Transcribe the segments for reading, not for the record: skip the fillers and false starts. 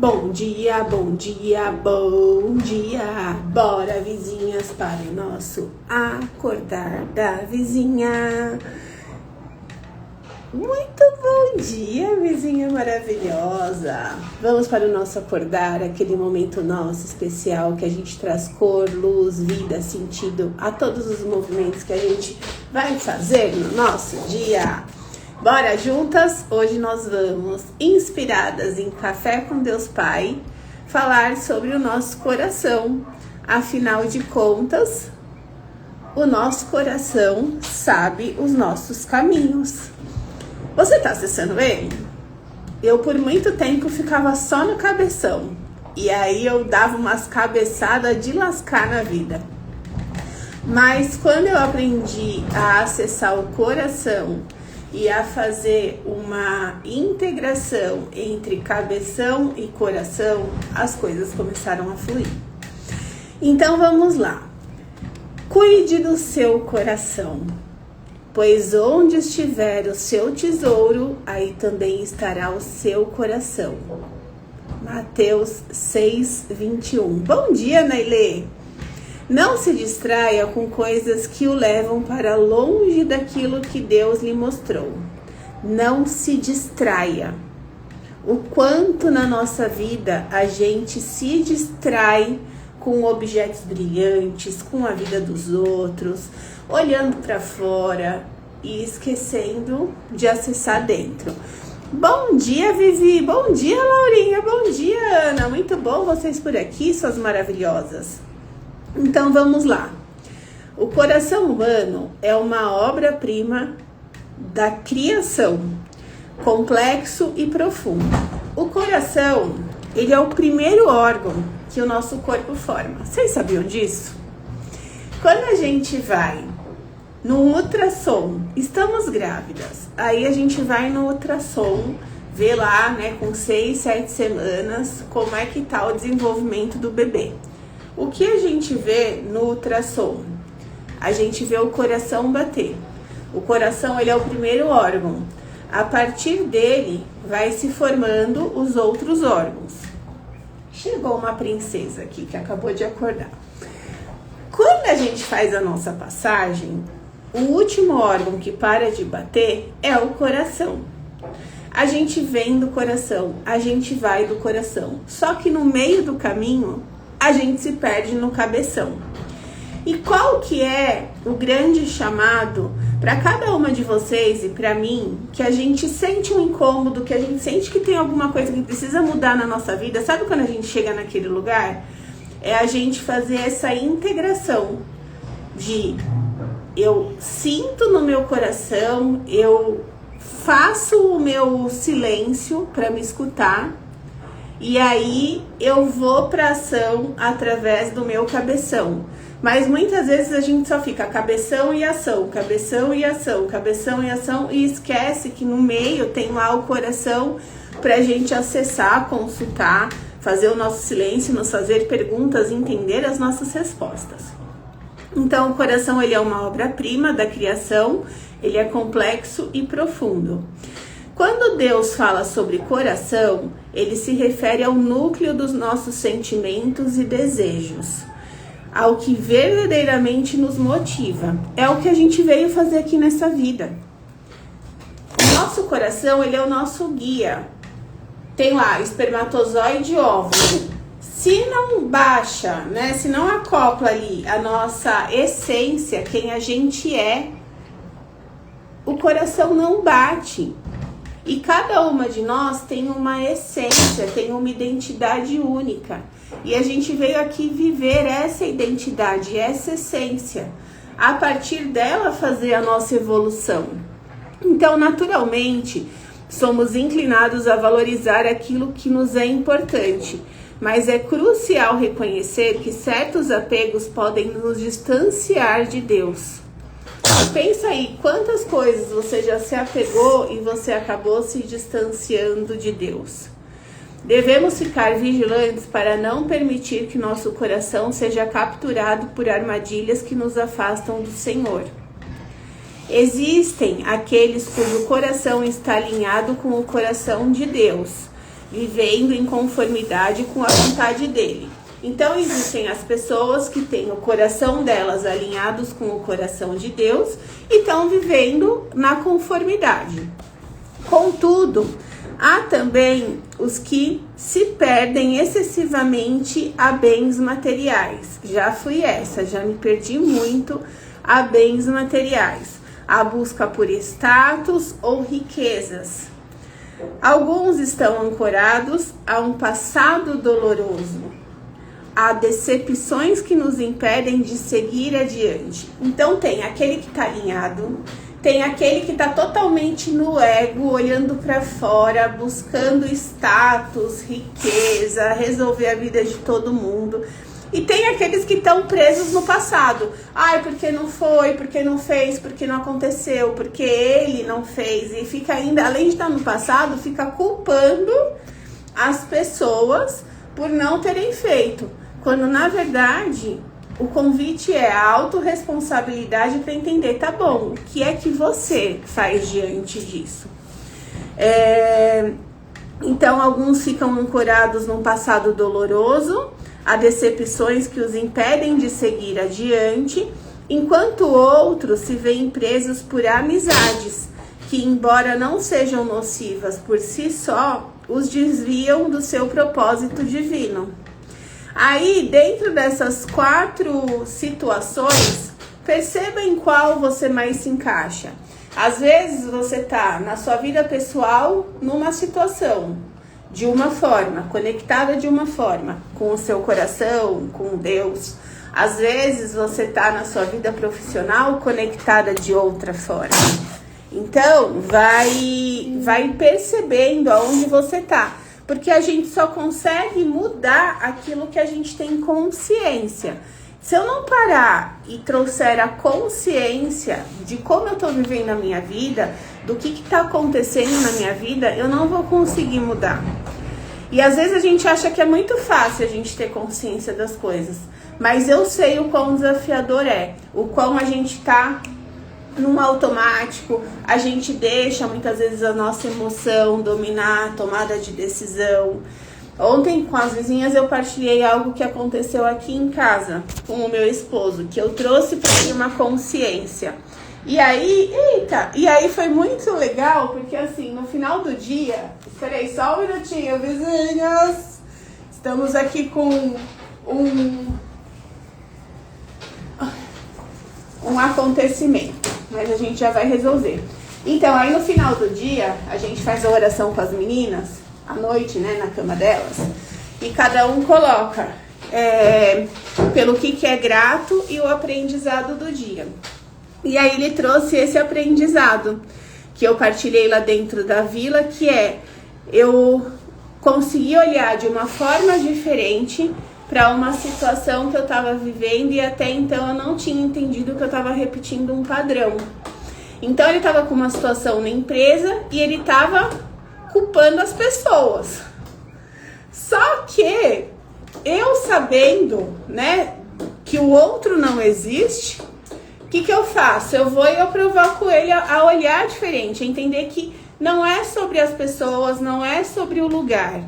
Bom dia, bom dia, bom dia. Bora, vizinhas, para o nosso acordar da vizinha. Muito bom dia, vizinha maravilhosa. Vamos para o nosso acordar, aquele momento nosso especial que a gente traz cor, luz, vida, sentido a todos os movimentos que a gente vai fazer no nosso dia. Bora juntas? Hoje nós vamos, inspiradas em Café com Deus Pai, falar sobre o nosso coração. Afinal de contas, o nosso coração sabe os nossos caminhos. Você tá acessando ele? Eu por muito tempo ficava só no cabeção. E aí eu dava umas cabeçadas de lascar na vida. Mas quando eu aprendi a acessar o coração e a fazer uma integração entre cabeção e coração, as coisas começaram a fluir. Então vamos lá. Cuide do seu coração, pois onde estiver o seu tesouro, aí também estará o seu coração. Mateus 6:21. Bom dia, Nailê! Não se distraia com coisas que o levam para longe daquilo que Deus lhe mostrou. Não se distraia. O quanto na nossa vida a gente se distrai com objetos brilhantes, com a vida dos outros, olhando para fora e esquecendo de acessar dentro. Bom dia, Vivi! Bom dia, Laurinha! Bom dia, Ana! Muito bom vocês por aqui, suas maravilhosas! Então vamos lá. O coração humano é uma obra-prima da criação, complexo e profundo. O coração, ele é o primeiro órgão que o nosso corpo forma. Vocês sabiam disso? Quando a gente vai no ultrassom, estamos grávidas, aí a gente vai no ultrassom, vê lá, né, com 6, 7 semanas, como é que tá o desenvolvimento do bebê. O que a gente vê no ultrassom? A gente vê o coração bater. O coração, ele é o primeiro órgão. A partir dele, vai se formando os outros órgãos. Chegou uma princesa aqui que acabou de acordar. Quando a gente faz a nossa passagem, o último órgão que para de bater é o coração. A gente vem do coração, a gente vai do coração. Só que no meio do caminho, a gente se perde no cabeção. E qual que é o grande chamado para cada uma de vocês e para mim, que a gente sente um incômodo, que a gente sente que tem alguma coisa que precisa mudar na nossa vida? Sabe quando a gente chega naquele lugar? É a gente fazer essa integração de eu sinto no meu coração, eu faço o meu silêncio para me escutar, e aí eu vou para ação através do meu cabeção. Mas muitas vezes a gente só fica cabeção e ação, cabeção e ação, cabeção e ação, e esquece que no meio tem lá o coração para a gente acessar, consultar, fazer o nosso silêncio, nos fazer perguntas, entender as nossas respostas. Então o coração, ele é uma obra-prima da criação, ele é complexo e profundo. Quando Deus fala sobre coração, ele se refere ao núcleo dos nossos sentimentos e desejos, ao que verdadeiramente nos motiva. É o que a gente veio fazer aqui nessa vida. O nosso coração, ele é o nosso guia. Tem lá, espermatozoide e óvulo. Se não baixa, né, se não acopla ali a nossa essência, quem a gente é, o coração não bate. E cada uma de nós tem uma essência, tem uma identidade única. E a gente veio aqui viver essa identidade, essa essência. A partir dela fazer a nossa evolução. Então, naturalmente, somos inclinados a valorizar aquilo que nos é importante. Mas é crucial reconhecer que certos apegos podem nos distanciar de Deus. Pensa aí, quantas coisas você já se apegou e você acabou se distanciando de Deus. Devemos ficar vigilantes para não permitir que nosso coração seja capturado por armadilhas que nos afastam do Senhor. Existem aqueles cujo coração está alinhado com o coração de Deus, vivendo em conformidade com a vontade dele. Então existem as pessoas que têm o coração delas alinhados com o coração de Deus e estão vivendo na conformidade. Contudo, há também os que se perdem excessivamente a bens materiais. Já fui essa, já me perdi muito a bens materiais. A busca por status ou riquezas. Alguns estão ancorados a um passado doloroso. Há decepções que nos impedem de seguir adiante. Então tem aquele que está alinhado, tem aquele que está totalmente no ego, olhando para fora, buscando status, riqueza, resolver a vida de todo mundo. E tem aqueles que estão presos no passado. Ai, porque não foi, porque não fez, porque não aconteceu, porque ele não fez. E fica ainda, além de estar no passado, fica culpando as pessoas por não terem feito. Quando, na verdade, o convite é a autorresponsabilidade para entender, tá bom, o que é que você faz diante disso? Então, alguns ficam ancorados num passado doloroso, há decepções que os impedem de seguir adiante, enquanto outros se veem presos por amizades, que, embora não sejam nocivas por si só, os desviam do seu propósito divino. Aí, dentro dessas 4 situações, perceba em qual você mais se encaixa. Às vezes você tá na sua vida pessoal numa situação, de uma forma, conectada de uma forma, com o seu coração, com Deus. Às vezes você tá na sua vida profissional conectada de outra forma. Então, vai percebendo aonde você tá. Porque a gente só consegue mudar aquilo que a gente tem consciência. Se eu não parar e trouxer a consciência de como eu estou vivendo a minha vida, do que está acontecendo na minha vida, eu não vou conseguir mudar. E às vezes a gente acha que é muito fácil a gente ter consciência das coisas. Mas eu sei o quão desafiador é, o quão a gente está num automático, a gente deixa muitas vezes a nossa emoção dominar a tomada de decisão. Ontem com as vizinhas eu partilhei algo que aconteceu aqui em casa com o meu esposo, que eu trouxe para ele uma consciência. E aí, e aí foi muito legal, porque assim, no final do dia, esperei só um minutinho, vizinhas, estamos aqui com um acontecimento, mas a gente já vai resolver. Então, aí no final do dia, a gente faz a oração com as meninas, à noite, né, na cama delas, e cada um coloca pelo que é grato e o aprendizado do dia. E aí ele trouxe esse aprendizado, que eu partilhei lá dentro da vila, que eu consegui olhar de uma forma diferente para uma situação que eu estava vivendo e até então eu não tinha entendido que eu estava repetindo um padrão. Então ele estava com uma situação na empresa e ele estava culpando as pessoas. Só que eu sabendo, né, que o outro não existe, o que eu faço? Eu vou e eu provoco ele a olhar diferente, a entender que não é sobre as pessoas, não é sobre o lugar.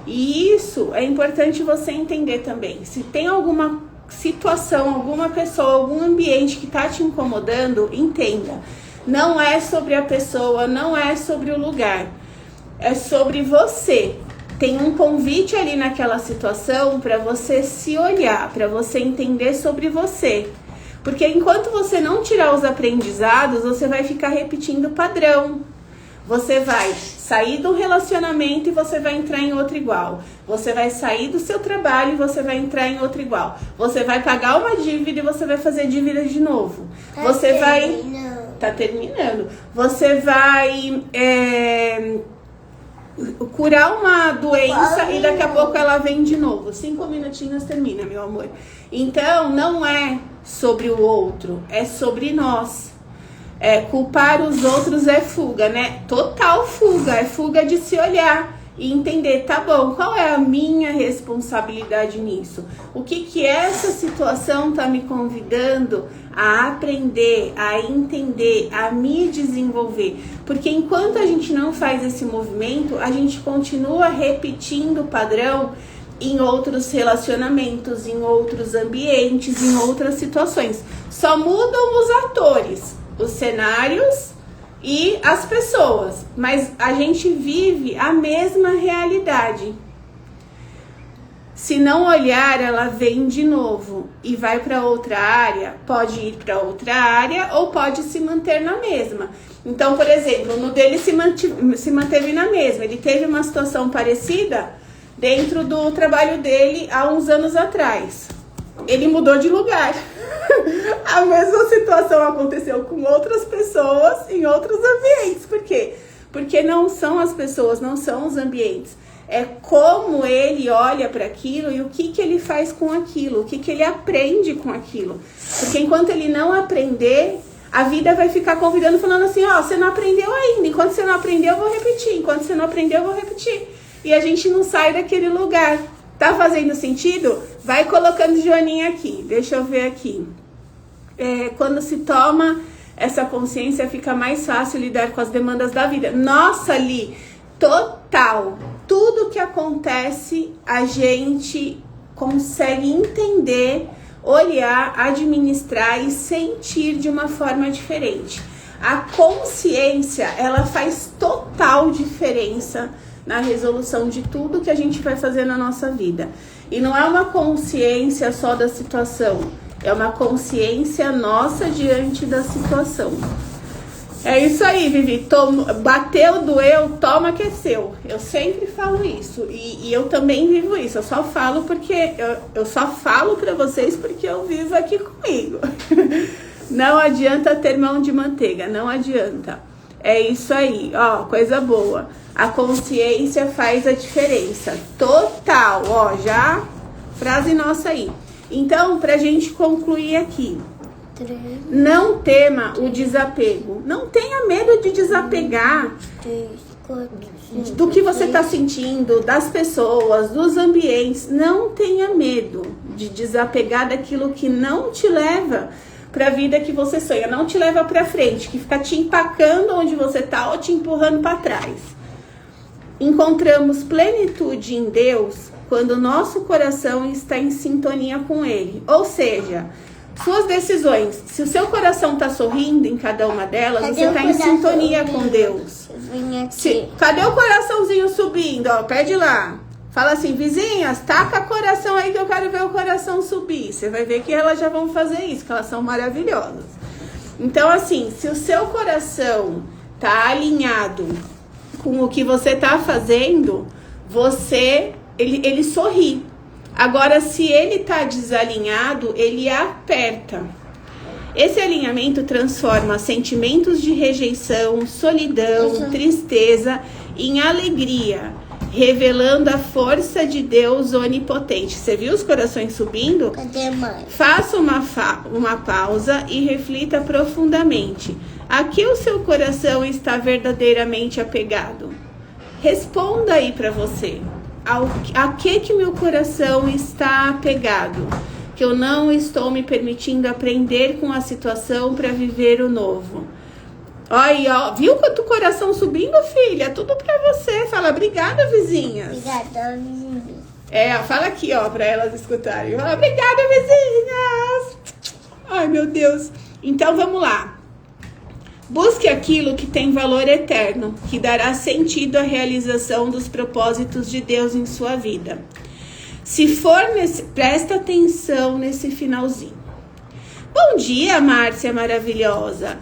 E isso é importante você entender também. Se tem alguma situação, alguma pessoa, algum ambiente que está te incomodando, entenda. Não é sobre a pessoa, não é sobre o lugar. É sobre você. Tem um convite ali naquela situação para você se olhar, para você entender sobre você. Porque enquanto você não tirar os aprendizados, você vai ficar repetindo o padrão. Você vai sair do relacionamento e você vai entrar em outro igual. Você vai sair do seu trabalho e você vai entrar em outro igual. Você vai pagar uma dívida e você vai fazer dívida de novo. Tá terminando. Você vai curar uma doença e daqui a pouco ela vem de novo. 5 minutinhos termina, meu amor. Então, não é sobre o outro, é sobre nós. Culpar os outros é fuga, né? Total fuga, é fuga de se olhar. e entender, tá bom, qual é a minha responsabilidade nisso? O que essa situação tá me convidando a aprender, a entender, a me desenvolver? Porque enquanto a gente não faz esse movimento, a gente continua repetindo o padrão em outros relacionamentos, em outros ambientes, em outras situações. Só mudam os atores, os cenários e as pessoas, mas a gente vive a mesma realidade. Se não olhar, ela vem de novo e vai para outra área, pode ir para outra área ou pode se manter na mesma. Então, por exemplo, no dele se manteve na mesma. Ele teve uma situação parecida dentro do trabalho dele há uns anos atrás. Ele mudou de lugar. A mesma situação aconteceu com outras pessoas em outros ambientes. Por quê? Porque não são as pessoas, não são os ambientes. É como ele olha para aquilo e o que ele faz com aquilo, o que ele aprende com aquilo. Porque enquanto ele não aprender, a vida vai ficar convidando, falando assim, ó, você não aprendeu ainda. Enquanto você não aprendeu, eu vou repetir. Enquanto você não aprendeu, eu vou repetir. E a gente não sai daquele lugar. Tá fazendo sentido? Vai colocando joaninha aqui. Deixa eu ver aqui. Quando se toma essa consciência, fica mais fácil lidar com as demandas da vida. Nossa, Li, total. Tudo que acontece, a gente consegue entender, olhar, administrar e sentir de uma forma diferente. A consciência, ela faz total diferença na resolução de tudo que a gente vai fazer na nossa vida. E não é uma consciência só da situação, é uma consciência nossa diante da situação. É isso aí, Vivi. Bateu, doeu, toma que é seu. Eu sempre falo isso. E eu também vivo isso. Eu só falo porque eu só falo pra vocês porque eu vivo aqui comigo. Não adianta ter mão de manteiga, não adianta. É isso aí, ó, coisa boa. A consciência faz a diferença. Total, ó, já frase nossa aí. Então, pra gente concluir aqui. Não tema o desapego. Não tenha medo de desapegar do que você está sentindo, das pessoas, dos ambientes. Não tenha medo de desapegar daquilo que não te leva para a vida que você sonha, não te leva para frente, que fica te empacando onde você está ou te empurrando para trás. Encontramos plenitude em Deus quando nosso coração está em sintonia com Ele. Ou seja, suas decisões, se o seu coração está sorrindo em cada uma delas, você está em sintonia com Deus. Cadê o coraçãozinho subindo? Ó, pede lá. Fala assim, vizinhas, taca coração aí que eu quero ver o coração subir. Você vai ver que elas já vão fazer isso, que elas são maravilhosas. Então, assim, se o seu coração tá alinhado com o que você tá fazendo, ele sorri. Agora, se ele tá desalinhado, ele aperta. Esse alinhamento transforma sentimentos de rejeição, solidão, tristeza em alegria, revelando a força de Deus onipotente. Você viu os corações subindo? Cadê, mãe? Faça uma pausa e reflita profundamente. A que o seu coração está verdadeiramente apegado? Responda aí para você. A que meu coração está apegado? Que eu não estou me permitindo aprender com a situação para viver o novo. Olha, ó, viu quanto coração subindo, filha? Tudo pra você. Fala, obrigada, vizinhas. Obrigada, vizinha. Fala aqui, ó, pra elas escutarem. Fala, obrigada, vizinhas. Ai, meu Deus. Então, vamos lá. Busque aquilo que tem valor eterno, que dará sentido à realização dos propósitos de Deus em sua vida. Se for presta atenção nesse finalzinho. Bom dia, Márcia maravilhosa.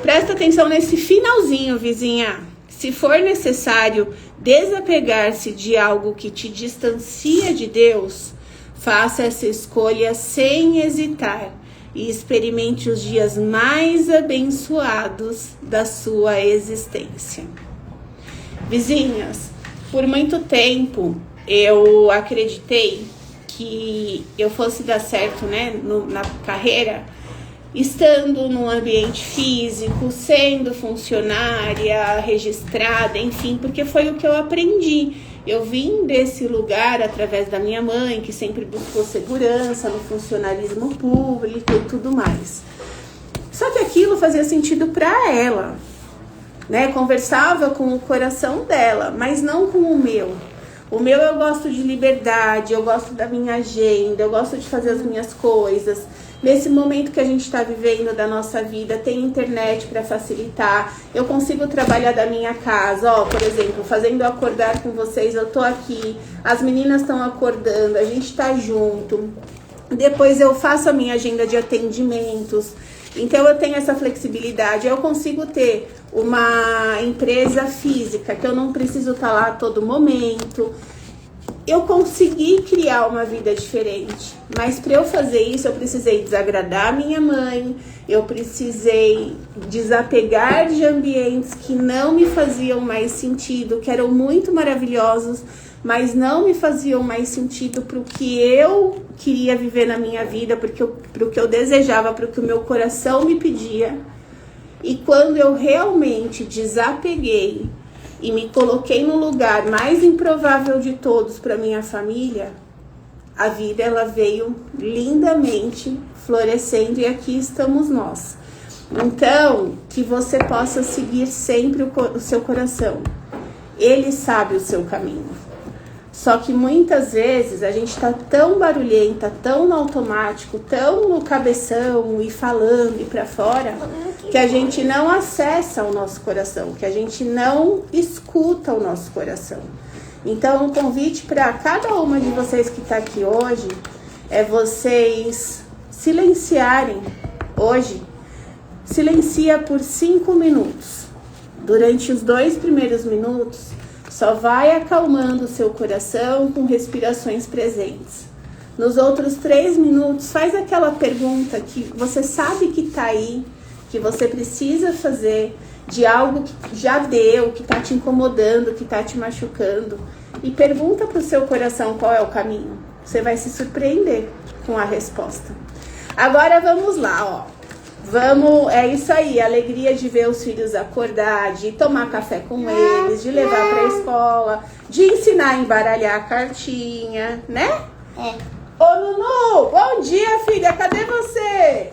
Presta atenção nesse finalzinho, vizinha. Se for necessário desapegar-se de algo que te distancia de Deus, faça essa escolha sem hesitar e experimente os dias mais abençoados da sua existência. Vizinhas, por muito tempo eu acreditei que eu fosse dar certo, né, na carreira, estando num ambiente físico, sendo funcionária, registrada, enfim, porque foi o que eu aprendi. Eu vim desse lugar através da minha mãe, que sempre buscou segurança no funcionalismo público e tudo mais. Só que aquilo fazia sentido para ela, né? Conversava com o coração dela, mas não com o meu. O meu, eu gosto de liberdade, eu gosto da minha agenda, eu gosto de fazer as minhas coisas. Nesse momento que a gente está vivendo da nossa vida, tem internet para facilitar. Eu consigo trabalhar da minha casa, ó, por exemplo, fazendo eu acordar com vocês, eu tô aqui, as meninas estão acordando, a gente tá junto. Depois eu faço a minha agenda de atendimentos. Então eu tenho essa flexibilidade, eu consigo ter uma empresa física, que eu não preciso estar lá a todo momento. Eu consegui criar uma vida diferente, mas para eu fazer isso eu precisei desagradar a minha mãe, eu precisei desapegar de ambientes que não me faziam mais sentido, que eram muito maravilhosos, mas não me faziam mais sentido para o que eu queria viver na minha vida, para o que eu desejava, para o que o meu coração me pedia. E quando eu realmente desapeguei e me coloquei no lugar mais improvável de todos para minha família, a vida ela veio lindamente florescendo e aqui estamos nós. Então, que você possa seguir sempre o seu coração. Ele sabe o seu caminho. Só que muitas vezes a gente tá tão barulhenta, tão no automático, tão no cabeção e falando e pra fora, que a gente não acessa o nosso coração, que a gente não escuta o nosso coração. Então, o convite para cada uma de vocês que tá aqui hoje é vocês silenciarem hoje. Silencia por 5 minutos. Durante os 2 primeiros minutos, só vai acalmando o seu coração com respirações presentes. Nos outros 3 minutos, faz aquela pergunta que você sabe que tá aí, que você precisa fazer, de algo que já deu, que tá te incomodando, que tá te machucando. E pergunta pro seu coração qual é o caminho. Você vai se surpreender com a resposta. Agora vamos lá, ó. É isso aí, a alegria de ver os filhos acordar, de tomar café com eles, de levar pra escola, de ensinar a embaralhar a cartinha, né? É. Ô, Nunu, bom dia, filha, cadê você?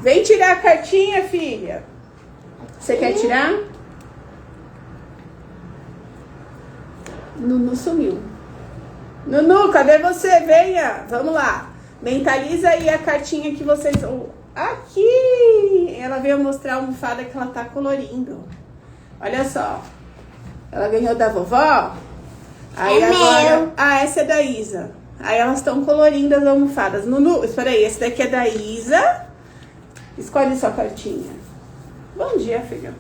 Vem tirar a cartinha, filha. Você quer tirar? Nunu sumiu. Nunu, cadê você? Venha, vamos lá. Mentaliza aí a cartinha que vocês... Aqui! Ela veio mostrar a almofada que ela tá colorindo. Olha só. Ela ganhou da vovó. Aí agora... meu. Ah, essa é da Isa. Aí elas estão colorindo as almofadas. Nunu, espera aí. Esse daqui é da Isa. Escolhe sua cartinha. Bom dia, filha.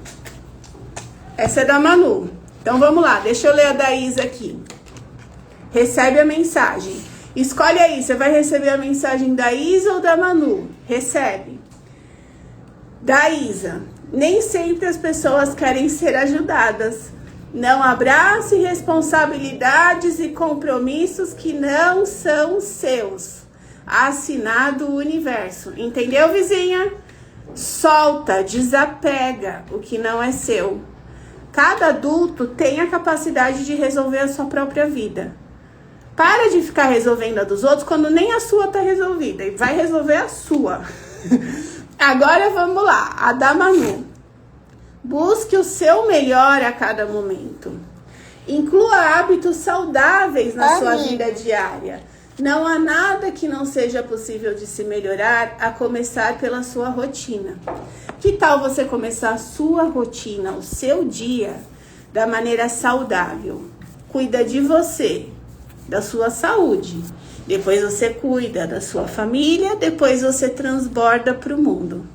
Essa é da Manu. Então vamos lá. Deixa eu ler a da Isa aqui. Recebe a mensagem. Escolhe aí, você vai receber a mensagem da Isa ou da Manu? Recebe. Da Isa. Nem sempre as pessoas querem ser ajudadas. Não abrace responsabilidades e compromissos que não são seus. Assinado o universo. Entendeu, vizinha? Solta, desapega o que não é seu. Cada adulto tem a capacidade de resolver a sua própria vida. Para de ficar resolvendo a dos outros quando nem a sua tá resolvida. E vai resolver a sua. Agora vamos lá. A da Manu. Busque o seu melhor a cada momento. Inclua hábitos saudáveis na sua vida diária. Não há nada que não seja possível de se melhorar, a começar pela sua rotina. Que tal você começar a sua rotina, o seu dia, da maneira saudável? Cuida de você, da sua saúde. Depois você cuida da sua família, depois você transborda para o mundo.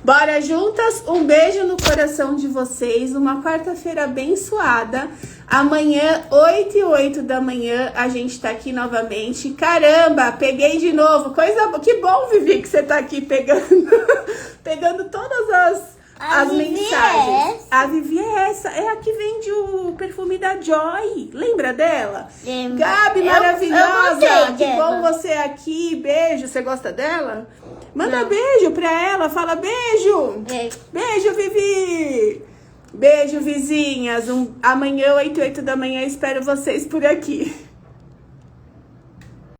Bora juntas? Um beijo no coração de vocês. Uma quarta-feira abençoada. Amanhã, 8h08 da manhã, a gente tá aqui novamente. Caramba, peguei de novo. Coisa boa. Que bom, Vivi, que você tá aqui pegando todas as mensagens. A Vivi é essa. É a que vende o perfume da Joy. Lembra dela? Lembro. Gabi, maravilhosa. Eu Que bom você aqui. Beijo. Você gosta dela? Manda beijo pra ela. Fala beijo. Beijo. Beijo, Vivi. Beijo, vizinhas. Amanhã, 8 da manhã, espero vocês por aqui.